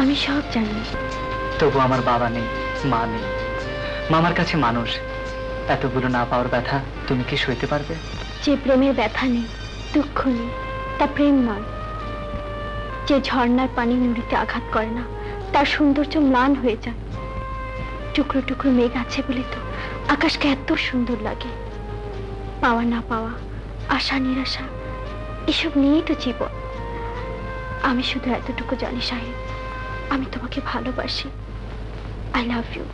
আমি সব জানি। তবু আমার বাবা নেই, মা নেই, মামার কাছে মানুষ। এতগুলো না পাওয়ার ব্যথা তুমি কি সইতে পারবে? যে প্রেমের ব্যথা নেই, দুঃখ নেই, তা প্রেম নয়। যে ঝর্ণার পানি নুড়িতে আঘাত করে না, তার সৌন্দর্য ম্লান হয়ে যায়। টুকরো টুকরো মেঘ আছে বলে তো আকাশকে এত সুন্দর লাগে। পাওয়া না পাওয়া, আশা নিরাশা, এসব নিয়েই তো জীবন। আমি শুধু এতটুকু জানি সাহেব, আমি তোমাকে ভালোবাসি। I love you.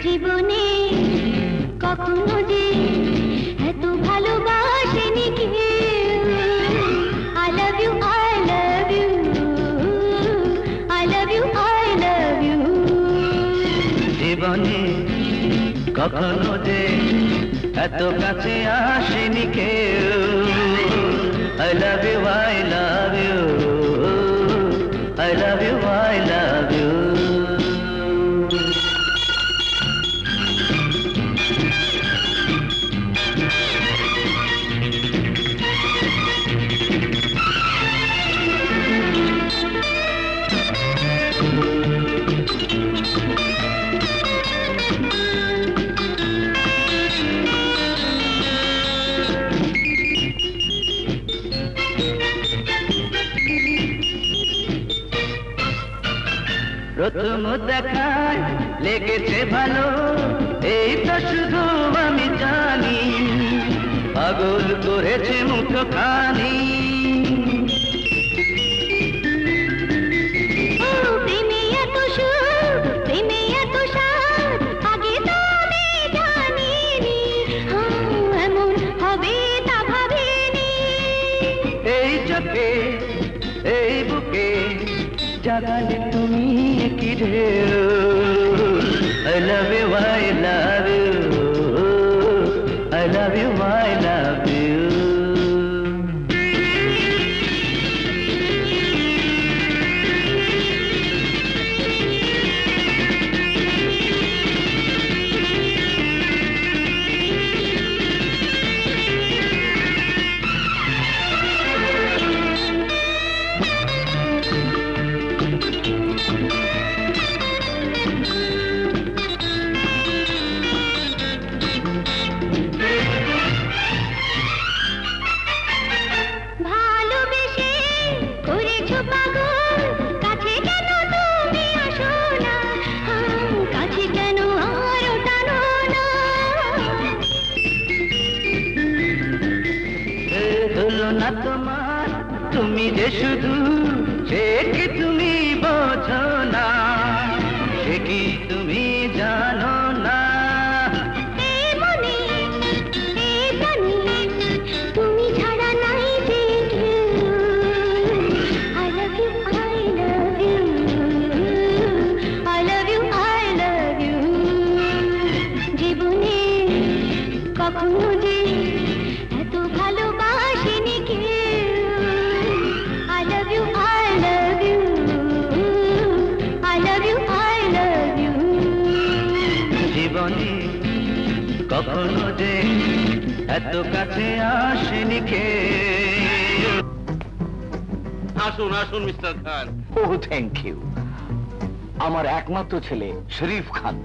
জীবনে কখনো যে এত ভালোবাসেনি কেউ। I love you, I love you, I love you, I love you। জীবনে কখনো যে এত কাছে আসেনি কেউ। I love you, I love you, I love you, I love you। প্রথম দেখায় লেগেছে ভালো, এই তো শুধু আমি জানি। পাগল করেছে মুঠোখানি। প্রেমে এত সুখ, প্রেমে এত স্বাদ, আগে তো আমি জানিনি। এমন হবে তা ভাবিনি। এই চোখে এই বুকে জাগালে তুমি কি ঢেউ। I love you, I love you, I love you, I love you। ভালোবেসে করেছো পাগল, কাছে কেন তুমি আসো না? কাছে কেন আরো টানো না? হলো না তোমার, তুমি যে শুধু, সে কি তুমি বোঝো না? সে কি তুমি জানো না? তুমি ছাড়া নাই যে কেউ। I love you, I love you, I love you, I love you। জীবনে কখনো যে এত ভালোবাসেনি কেউ। I love you, I love you, I love you, I love you। জীবনে কখনো যে এত কাছে আসেনি কেউ। আসুন আসুন mister Khan. Oh thank you. আমার একমাত্র ছেলে শরীফ খান,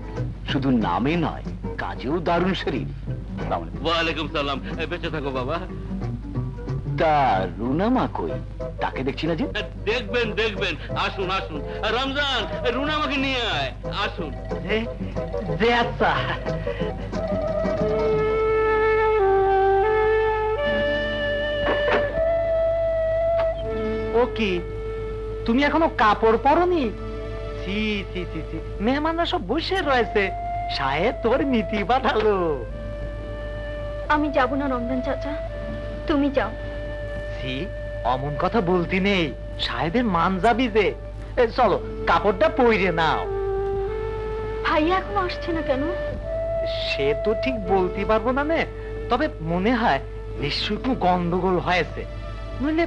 শুধু নামে নয় কাজেও দারুণ শরীফ। ওয়ালাইকুম সালাম। বেঁচে থাকো বাবা। তা রুনা মা কই? তাকে দেখছি না যে। দেখবেন দেখবেন, আসুন আসুন। রমজান, রুনা আমাকে নিয়ে আয়। আসুন। যে আচ্ছা। ও কি, তুমি এখনো কাপড় পরনি? ছি ছি ছি ছি, মেহমানরা সব বসে রয়েছে, সাহেব তোর নীতি পাঠালো। আমি যাব না রমজান চাচা, তুমি যাও। অমন কথা বলতি নেই, সাহেবের মান যাবি যে। চলো কাপড়টা পরে নাও। ভাইয়া এখনো আসছে না কেন? সে তো ঠিক বলতে পারবো না, তবে মনে হয় নিশ্চয়ই একটু গন্ডগোল হয়েছে, নইলে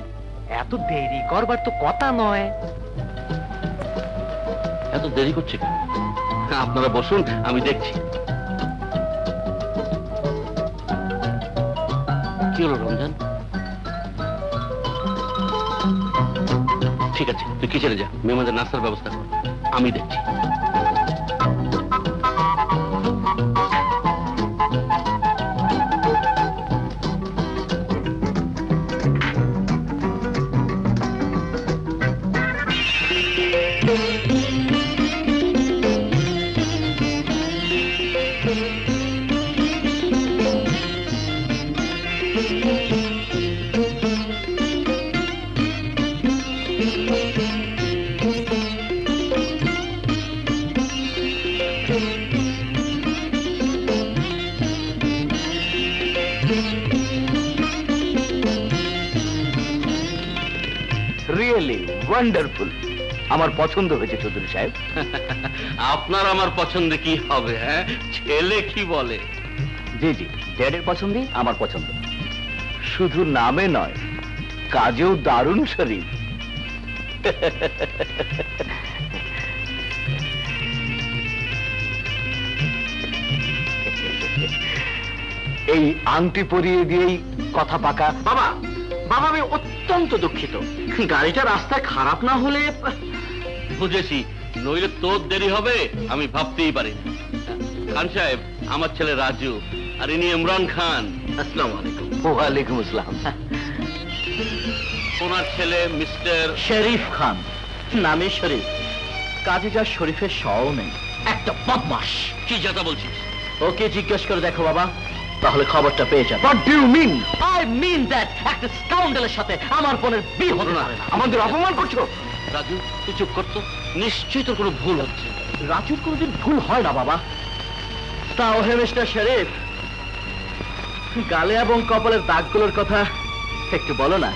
এত দেরি করবার তো কথা নয়। এত দেরি করছে কেন? আপনারা বসুন, আমি দেখছি। কি হলো রমজান? ঠিক আছে, তুই কিচেনে যা, মেহমানদের নাস্তার ব্যবস্থা কর, আমি দেখছি। রিয়েলি ওয়ান্ডারফুল, আমার পছন্দ হয়েছে চৌধুরী সাহেব। আপনার আমার পছন্দে কি হবে? হ্যাঁ, ছেলে কি বলে? জি জি, ড্যাডের পছন্দই আমার পছন্দ। শুধু নামে নয়, কাজেও দারুণ শরীর। এই আংটি পরিয়ে দিয়েই কথা পাকা। বাবা, বাবা আমি অত্যন্ত দুঃখিত, গাড়িটা রাস্তায় খারাপ না হলে। বুঝেছি, নইলে তোর দেরি হবে আমি ভাবতেই পারি না। খান সাহেব, আমার ছেলে রাজু, আর ইনি ইমরান খান। আসসালামু আলাইকুম। ওয়ালাইকুম আসসালাম। ওনার ছেলে মিস্টার শরীফ খান, নামে শরীফ, কাজে যা শরীফের সও নেই, একটা বদমাস। কি যাতা বলছিস? ওকে জিজ্ঞেস করে দেখো বাবা, তাহলে খবরটা পেয়ে যাবে। What do you mean? I mean that একটা স্কাউন্ডেলের সাথে আমার বোনের বিয়ে হতে পারে না। আমাদের অপমান করছো? রাজু, তুই চুপ করতো, নিশ্চয়ই তোর কোনো ভুল হচ্ছে। রাজুর কোনোদিন ভুল হয় না বাবা। তাও হে মিস্টার শরীফ, গালে এবং কপালের দাগগুলোর কথা একটু বলো না।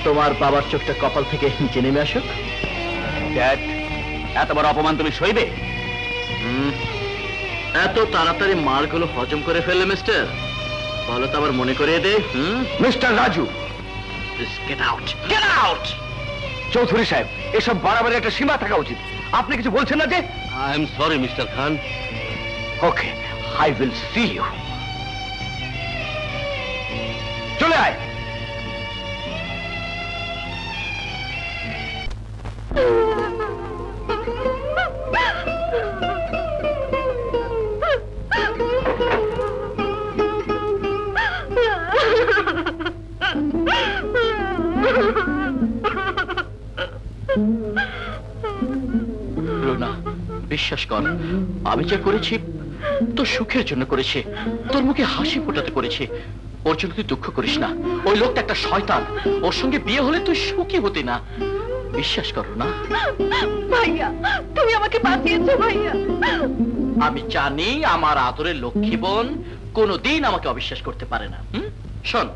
তোমার বাবার চোখটা কপাল থেকে নিচে নেমে আসুক। ড্যাড, এত বড় অপমান তুমি সইবে? এত তাড়াতাড়ি মারগুলো হজম করে ফেললে মিস্টার, বলো তো আবার মনে করিয়ে দে। Mister Raju, get out, get out. Chowdhury সাহেব, এসব বাড়াবাড়ি একটা সীমা থাকা উচিত। আপনি কিছু বলছেন না যে? I am sorry mister Khan. Okay, I will see you. চলে আয়। রুনা, বিশ্বাস কর, আমি যা করেছি তোর সুখের জন্য করেছি, তোর মুখে হাসি ফোটাতে করেছি। ওর জন্য তুই দুঃখ করিস না। ওই লোকটা একটা শয়তান, ওর সঙ্গে বিয়ে হলে তুই সুখী হতি না। বিশ্বাস করো না। ভাইয়া, তুমি আমাকে বাঁচিয়েছো ভাইয়া। আমি জানি আমার আদরের লক্ষ্মী বোন কোনোদিন আমাকে অবিশ্বাস করতে পারে না। শোন,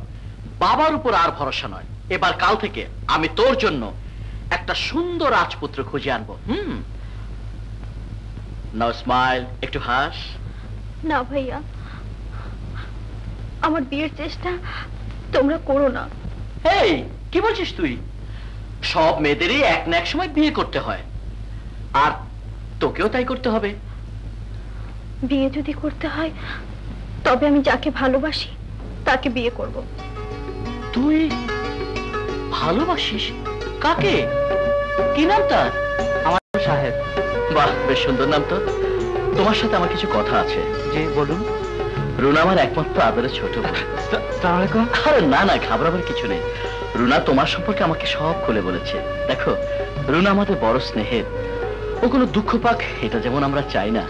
বাবার উপর আর ভরসা নয়, এবার কাল থেকে আমি তোর জন্য একটা সুন্দর রাজপুত্র খুঁজে আনবো। নাও স্মাইল, একটু হাস। না ভাইয়া, আমার বিয়ের চেষ্টা তোমরা করো না। এই কি বলছিস তুই? সব মেয়েদেরই এক না এক সময় বিয়ে করতে হয়, আর তোকেও তাই করতে হবে। বিয়ে যদি করতে হয় তবে আমি যাকে ভালোবাসি তাকে বিয়ে করব। তুই ভালোবাসিস? কাকে? কি নাম তার? আমার সাহেব। বাহ, বেশ সুন্দর নাম তো। তোমার সাথে আমার কিছু কথা আছে। জি বলুন। রুনা আমার একমাত্র আদরের ছোট বোন। আরে না না, ঘাবড়াবার কিছু নেই। রুনা তোমার সম্পর্কে আমাকে সব খুলে বলেছে। দেখো, রুনা আমাদের বড় স্নেহের, ও কোনো দুঃখ পাক এটা যেমন আমরা চাই না,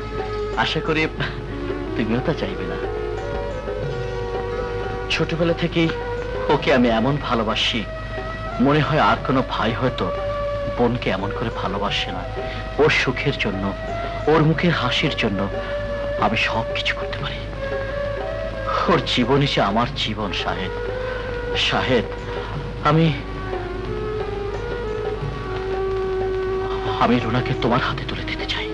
আশা করি তুমিও তা চাইবে না। ছোটবেলা থেকেই ওকে আমি এমন ভালোবাসি, মনে হয় আর কোনো ভাই হয়তো বোনকে এমন করে ভালোবাসে না। ওর সুখের জন্য, ওর মুখের হাসির জন্য আমি সব কিছু করতে পারি। ওর জীবনই যে আমার জীবন। শাহেদ, শাহেদ, আমি রুনাকে তোমার হাতে তুলে দিতে চাই।